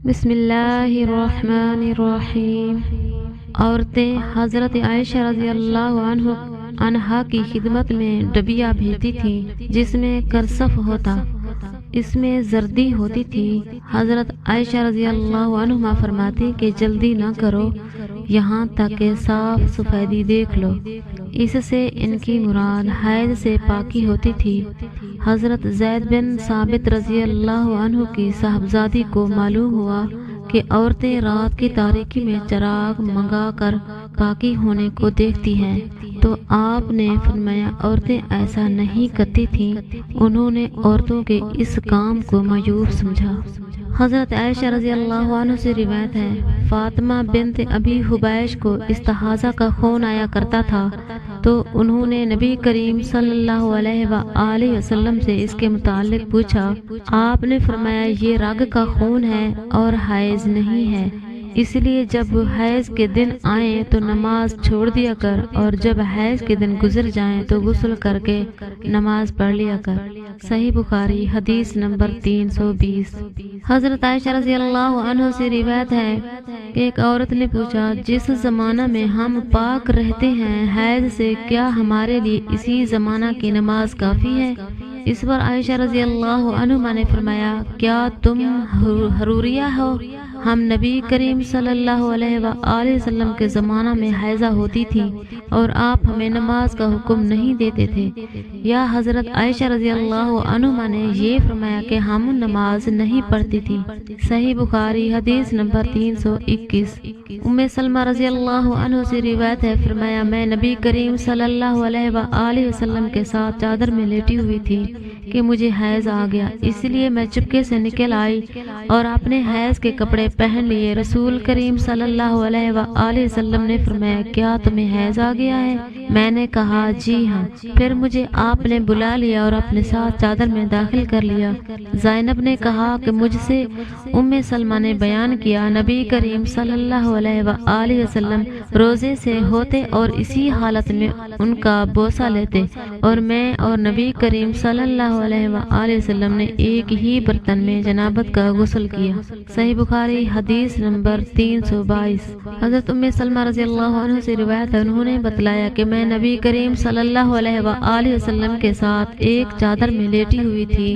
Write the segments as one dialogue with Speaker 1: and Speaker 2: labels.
Speaker 1: بسم اللہ الرحمن الرحیم۔ عورتیں حضرت عائشہ رضی اللہ عنہا کی خدمت میں ڈبیا بھیجتی تھیں جس میں کرسف ہوتا، اس میں زردی ہوتی تھی۔ حضرت عائشہ رضی اللہ عنہما فرماتی کہ جلدی نہ کرو یہاں تک کہ صاف سفیدی دیکھ لو۔ اس سے ان کی مراد حیض سے پاکی ہوتی تھی۔ حضرت زید بن ثابت رضی اللہ عنہ کی صاحبزادی کو معلوم ہوا کہ عورتیں رات کی تاریکی میں چراغ منگا کر پاکی ہونے کو دیکھتی ہیں، تو آپ نے فرمایا عورتیں ایسا نہیں کرتی تھیں۔ انہوں نے عورتوں کے اس کام کو معیوب سمجھا۔ حضرت عائشہ رضی اللہ عنہ سے روایت ہے، فاطمہ بنت ابی حبیش کو استحاضہ کا خون آیا کرتا تھا، تو انہوں نے نبی کریم صلی اللہ علیہ وآلہ وسلم سے اس کے متعلق پوچھا۔ آپ نے فرمایا یہ رگ کا خون ہے اور حیض نہیں ہے، اس لیے جب حیض کے دن آئیں تو نماز چھوڑ دیا کر، اور جب حیض کے دن گزر جائیں تو غسل کر کے نماز پڑھ لیا کر۔ صحیح بخاری حدیث نمبر 320۔ حضرت عائشہ رضی اللہ عنہ سے روایت ہے کہ ایک عورت نے پوچھا، جس زمانہ میں ہم پاک رہتے ہیں حیض سے، کیا ہمارے لیے اسی زمانہ کی نماز کافی ہے؟ اس پر عائشہ رضی اللہ عنہ نے فرمایا، کیا تم حروریہ ہو؟ ہم نبی کریم صلی اللہ علیہ وآلہ وسلم کے زمانہ میں حیضہ ہوتی تھی اور آپ ہمیں نماز کا حکم نہیں دیتے تھے، یا حضرت عائشہ رضی اللہ عنہ نے یہ فرمایا کہ ہم نماز نہیں پڑھتی تھی۔ صحیح بخاری حدیث نمبر 321۔ ام سلمہ رضی اللہ عنہ سے روایت ہے، فرمایا میں نبی کریم صلی اللہ علیہ وآلہ وسلم کے ساتھ چادر میں لیٹی ہوئی تھی کہ مجھے حیض آ گیا، اس لیے میں چپکے سے نکل آئی اور اپنے حیض کے کپڑے پہن لیے۔ رسول کریم صلی اللہ علیہ وآلہ وسلم نے فرمایا، کیا تمہیں حیض آ گیا ہے؟ میں نے کہا جی ہاں۔ پھر مجھے آپ نے بلا لیا اور اپنے ساتھ چادر میں داخل کر لیا۔ زینب نے کہا کہ مجھ سے ام سلمہ نے بیان کیا، نبی کریم صلی اللہ علیہ وآلہ وسلم روزے سے ہوتے اور اسی حالت میں ان کا بوسہ لیتے، اور میں اور نبی کریم صلی اللہ علیہ وآلہ وسلم نے ایک ہی برتن میں جنابت کا غسل کیا۔ صحیح بخاری حدیث نمبر 322۔ حضرت ام سلمہ رضی اللہ عنہ سے روایت ہے، انہوں نے بتلایا کہ میں نبی کریم صلی اللہ علیہ وآلہ وسلم کے ساتھ ایک چادر میں لیٹی ہوئی تھی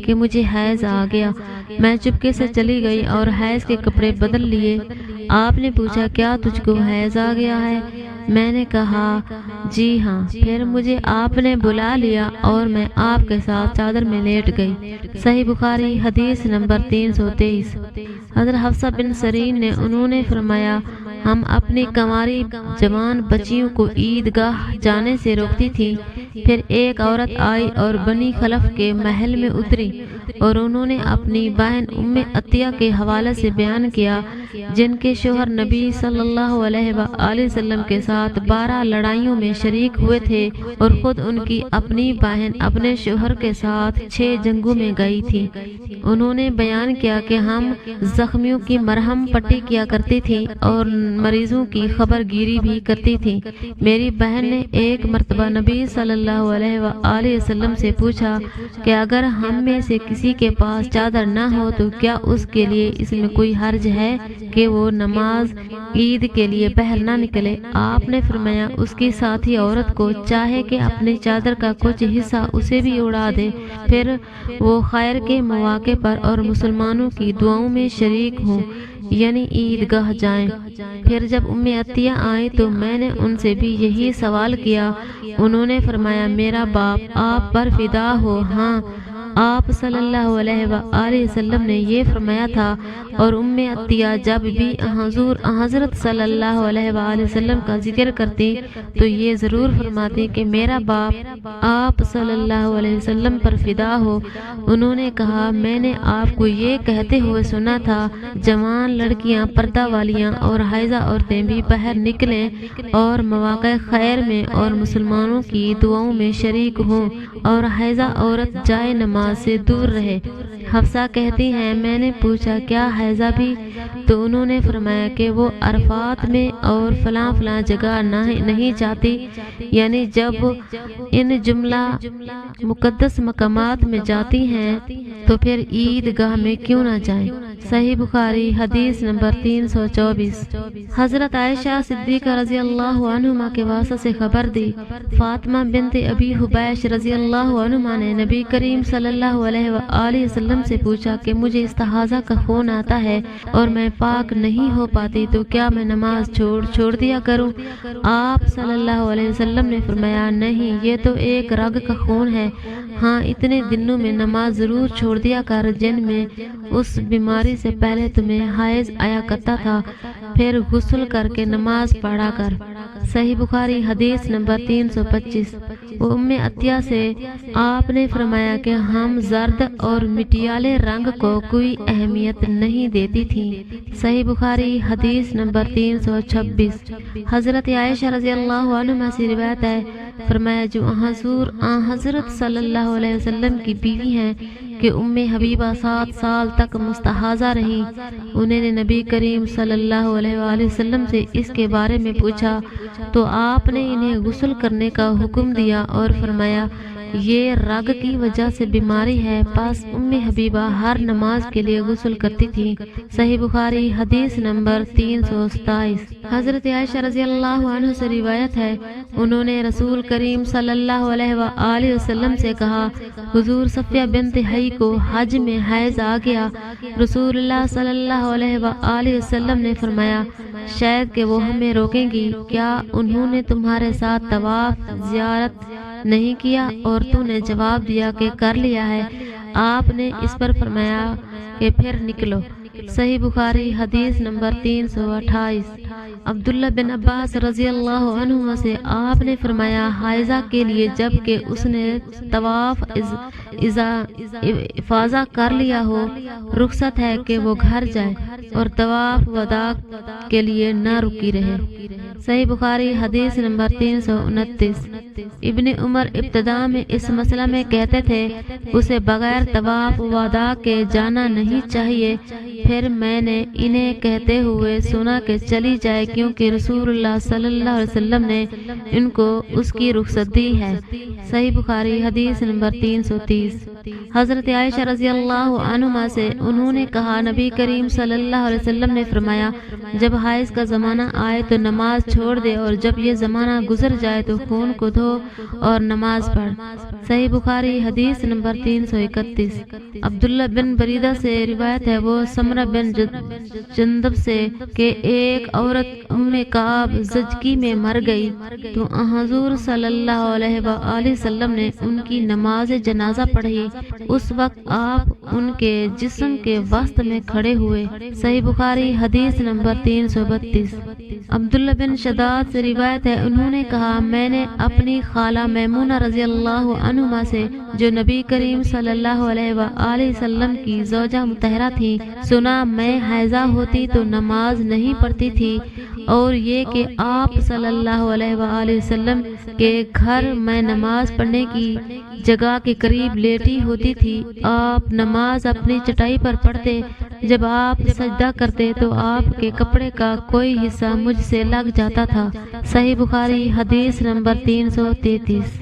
Speaker 1: کہ مجھے حیض آ گیا۔ میں چپکے سے چلی گئی اور حیض کے کپڑے بدل لیے۔ آپ نے پوچھا، کیا تجھ کو حیض آ گیا ہے؟ میں نے کہا جی ہاں۔ پھر مجھے آپ نے بلا لیا اور میں آپ کے ساتھ چادر میں لیٹ گئی۔ صحیح بخاری حدیث نمبر 323۔ حضرت حفصہ بن سیرین نے انہوں نے فرمایا، ہم اپنی کنواری جوان بچیوں کو عیدگاہ جانے سے روکتی تھی۔ پھر ایک عورت آئی اور بنی خلف کے محل میں اتری، اور انہوں نے اپنی بہن ام عطیہ کے حوالے سے بیان کیا، جن کے شوہر نبی صلی اللہ علیہ وآلہ وسلم کے ساتھ 12 لڑائیوں میں شریک ہوئے تھے، اور خود ان کی اپنی بہن اپنے شوہر کے ساتھ 6 جنگوں میں گئی تھی۔ انہوں نے بیان کیا کہ ہم زخمیوں کی مرہم پٹی کیا کرتی تھی اور مریضوں کی خبر گیری بھی کرتی تھی۔ میری بہن نے ایک مرتبہ نبی صلی اللہ علیہ وآلہ وسلم سے پوچھا کہ اگر ہم میں سے کسی کے پاس چادر نہ ہو تو کیا اس کے لیے اس میں کوئی حرج ہے کہ وہ نماز عید کے لیے باہر نہ نکلے؟ آپ نے فرمایا، اس کی ساتھی عورت کو چاہے کہ اپنی چادر کا کچھ حصہ اسے بھی اڑا دے، پھر وہ خیر کے مواقع پر اور مسلمانوں کی دعاؤں میں شریک ہوں، یعنی عیدگاہ جائیں۔ پھر جب ام عطیہ آئی تو میں نے ان سے بھی یہی سوال کیا۔ انہوں نے فرمایا، میرا باپ آپ پر فدا ہو، ہاں آپ صلی اللہ علیہ وآلہ وسلم نے یہ فرمایا تھا۔ اور ام عطیہ جب بھی حضرت صلی اللہ علیہ وآلہ وسلم کا ذکر کرتی تو یہ ضرور فرماتی کہ میرا باپ آپ صلی اللہ علیہ وسلم پر فدا ہو۔ انہوں نے کہا، میں نے آپ کو یہ کہتے ہوئے سنا تھا، جوان لڑکیاں، پردہ والیاں اور حائضہ عورتیں بھی باہر نکلیں اور مواقع خیر میں اور مسلمانوں کی دعاؤں میں شریک ہوں، اور حائضہ عورت جائے نماز سے دور رہے۔ حفصہ کہتی ہیں، میں نے پوچھا، کیا حیضہ بھی؟ تو انہوں نے فرمایا کہ وہ عرفات میں اور فلاں فلاں جگہ نہیں جاتی، یعنی جب ان جملہ مقدس مقامات میں جاتی ہیں تو پھر عید گاہ میں کیوں نہ جائیں۔ صحیح بخاری حدیث نمبر 324۔ حضرت عائشہ صدیقہ رضی اللہ عنہما کے واسطے سے خبر دی، فاطمہ بنت ابی حبیش رضی اللہ عنہما نے نبی کریم صلی اللہ علیہ وآلہ وسلم سے پوچھا کہ مجھے استحاضہ کا خون آتا ہے اور میں پاک نہیں ہو پاتی تو کیا میں نماز چھوڑ دیا کروں؟ آپ صلی اللہ علیہ وسلم نے فرمایا، نہیں، یہ تو ایک رگ کا خون ہے، ہاں اتنے دنوں میں نماز ضرور چھوڑ دیا کر جن میں اس بیماری سے پہلے تمہیں حیض آیا کرتا تھا، پھر غسل کر کے نماز پڑھا کر۔ صحیح بخاری حدیث نمبر 325۔ وہ ام عطیہ سے آپ نے فرمایا کہ ہم زرد اور مٹیالے رنگ کو کوئی اہمیت نہیں دیتی تھیں۔ صحیح بخاری حدیث نمبر 326۔ حضرت عائشہ رضی اللہ عنہما سے روایت ہے، فرمایا جو حضرت صلی اللہ علیہ وسلم کی بیوی ہیں کہ ام حبیبہ 7 سال تک مستحاضہ رہی، انہوں نے نبی کریم صلی اللہ علیہ وآلہ وسلم سے اس کے بارے میں پوچھا تو آپ نے انہیں غسل کرنے کا حکم دیا اور فرمایا یہ رگ کی وجہ سے بیماری ہے، پس ام حبیبہ ہر نماز کے لیے غسل کرتی تھی۔ صحیح بخاری حدیث نمبر 327۔ حضرت عائشہ رضی اللہ عنہ سے روایت ہے، انہوں نے رسول کریم صلی اللہ علیہ وآلہ وسلم سے کہا، حضور صفیہ بنت حی کو حج میں حیض آ گیا۔ رسول اللہ صلی اللہ علیہ وآلہ وسلم نے فرمایا، شاید کہ وہ ہمیں روکیں گی، کیا انہوں نے تمہارے ساتھ طواف زیارت نہیں کیا؟ اور تو نے جواب دیا کہ کر لیا ہے۔ آپ نے اس پر فرمایا کہ پھر نکلو۔ صحیح بخاری حدیث نمبر 328۔ عبداللہ بن عباس رضی اللہ عنہ سے آپ نے فرمایا، حائضہ کے لیے جب کہ اس نے طواف افاضہ کر لیا ہو، رخصت ہے کہ وہ گھر جائے اور طواف وداع کے لیے نہ رکی رہے۔ صحیح بخاری حدیث نمبر 329۔ ابن عمر ابتدا میں اس مسئلہ میں کہتے تھے اسے بغیر طواف وداع کے جانا نہیں چاہیے، پھر میں نے انہیں کہتے ہوئے سنا کہ چلی جائے کیونکہ رسول اللہ صلی اللہ علیہ وسلم نے ان کو اس کی رخصت دی ہے۔ صحیح بخاری حدیث نمبر 330۔ حضرت عائشہ رضی اللہ عنہما سے انہوں نے کہا، نبی کریم صلی اللہ علیہ وسلم نے فرمایا، جب حیض کا زمانہ آئے تو نماز چھوڑ دے اور جب یہ زمانہ گزر جائے تو خون کو دھو اور نماز پڑھ۔ صحیح بخاری حدیث نمبر 331۔ عبداللہ بن بریدہ سے روایت ہے، وہ سمرہ بن جندب سے کہ ایک عورت ام کعب زچگی میں مر گئی تو حضور صلی اللہ علیہ وآلہ وسلم نے ان کی نماز جنازہ پڑھی، اس وقت آپ ان کے جسم کے وسط میں کھڑے ہوئے۔ صحیح بخاری حدیث نمبر 332۔ عبداللہ بن شداد سے روایت ہے، انہوں نے کہا، میں نے اپنی خالہ میمونہ رضی اللہ عنہما سے جو نبی کریم صلی اللہ علیہ وآلہ وسلم کی زوجہ مطہرہ تھی سنا، میں حائضہ ہوتی تو نماز نہیں پڑھتی تھی، اور یہ کہ آپ صلی اللہ علیہ وآلہ وسلم کے گھر میں نماز پڑھنے کی جگہ کے قریب لیٹی ہوتی تھی، آپ نماز اپنی چٹائی پر پڑھتے، جب آپ سجدہ کرتے تو آپ کے کپڑے کا کوئی حصہ مجھ سے لگ جاتا تھا۔ صحیح بخاری حدیث نمبر 333۔